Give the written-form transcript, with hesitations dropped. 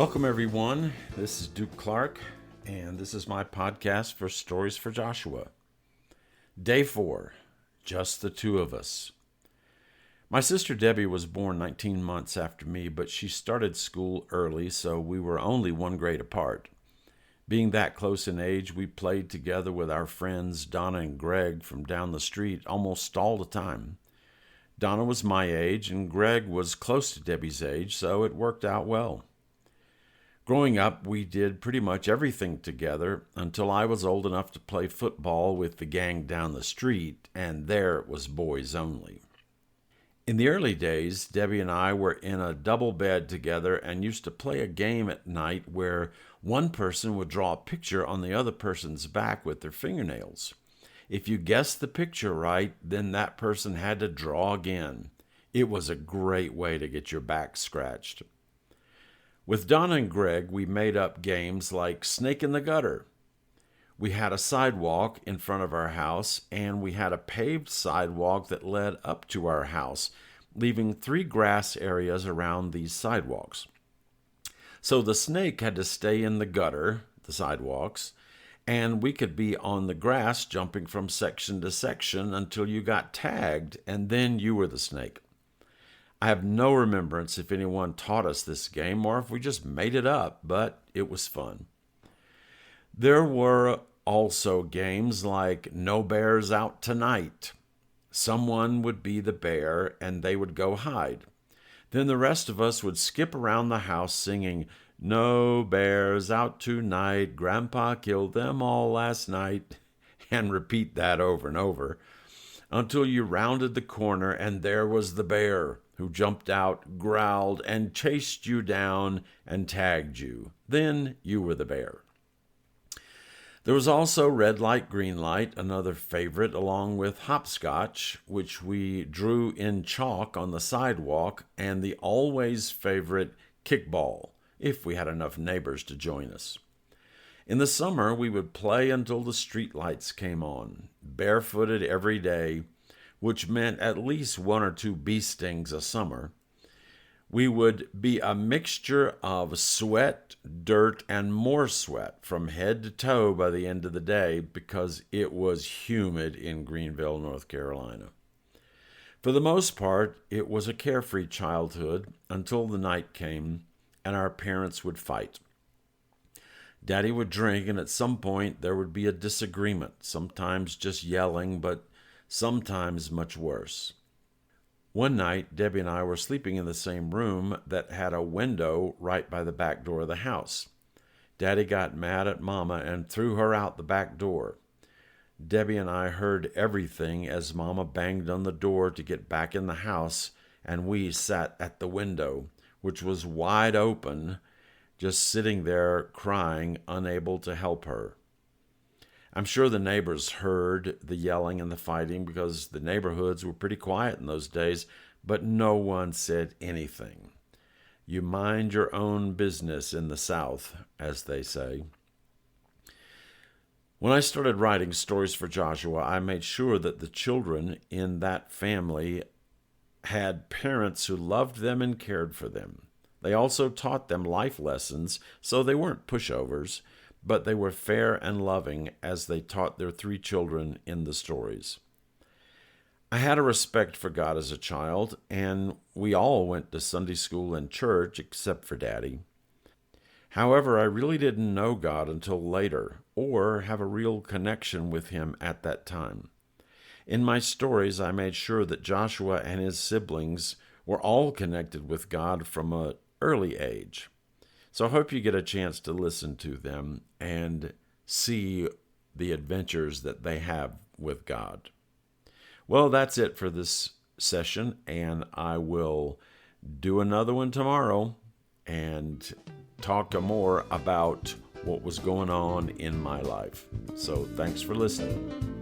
Welcome, everyone. This is Duke Clark, and this is my podcast for Stories for Joshua. Day 4, Just the Two of Us. My sister Debbie was born 19 months after me, but she started school early, so we were only one grade apart. Being that close in age, we played together with our friends Donna and Greg from down the street almost all the time. Donna was my age, and Greg was close to Debbie's age, so it worked out well. Growing up, we did pretty much everything together until I was old enough to play football with the gang down the street, and there it was boys only. In the early days, Debbie and I were in a double bed together and used to play a game at night where one person would draw a picture on the other person's back with their fingernails. If you guessed the picture right, then that person had to draw again. It was a great way to get your back scratched. With Donna and Greg, we made up games like Snake in the Gutter. We had a sidewalk in front of our house, and we had a paved sidewalk that led up to our house, leaving 3 grass areas around these sidewalks. So the snake had to stay in the gutter, the sidewalks, and we could be on the grass jumping from section to section until you got tagged, and then you were the snake. I have no remembrance if anyone taught us this game or if we just made it up, but it was fun. There were also games like No Bears Out Tonight. Someone would be the bear and they would go hide. Then the rest of us would skip around the house singing, No bears out tonight, Grandpa killed them all last night, and repeat that over and over until you rounded the corner and there was the bear, who jumped out, growled, and chased you down and tagged you. Then you were the bear. There was also Red Light, Green Light, another favorite, along with Hopscotch, which we drew in chalk on the sidewalk, and the always favorite Kickball, if we had enough neighbors to join us. In the summer, we would play until the street lights came on, barefooted every day, which meant at least 1 or 2 bee stings a summer. We would be a mixture of sweat, dirt, and more sweat from head to toe by the end of the day because it was humid in Greenville, North Carolina. For the most part, it was a carefree childhood until the night came and our parents would fight. Daddy would drink, and at some point there would be a disagreement, sometimes just yelling, but sometimes much worse. One night, Debbie and I were sleeping in the same room that had a window right by the back door of the house. Daddy got mad at Mama and threw her out the back door. Debbie and I heard everything as Mama banged on the door to get back in the house, and we sat at the window, which was wide open, just sitting there crying, unable to help her. I'm sure the neighbors heard the yelling and the fighting because the neighborhoods were pretty quiet in those days, but no one said anything. You mind your own business in the South, as they say. When I started writing Stories for Joshua, I made sure that the children in that family had parents who loved them and cared for them. They also taught them life lessons, so they weren't pushovers, but they were fair and loving as they taught their 3 children in the stories. I had a respect for God as a child, and we all went to Sunday school and church except for Daddy. However, I really didn't know God until later, or have a real connection with Him at that time. In my stories, I made sure that Joshua and his siblings were all connected with God from an early age. So I hope you get a chance to listen to them and see the adventures that they have with God. Well, that's it for this session, and I will do another one tomorrow and talk more about what was going on in my life. So thanks for listening.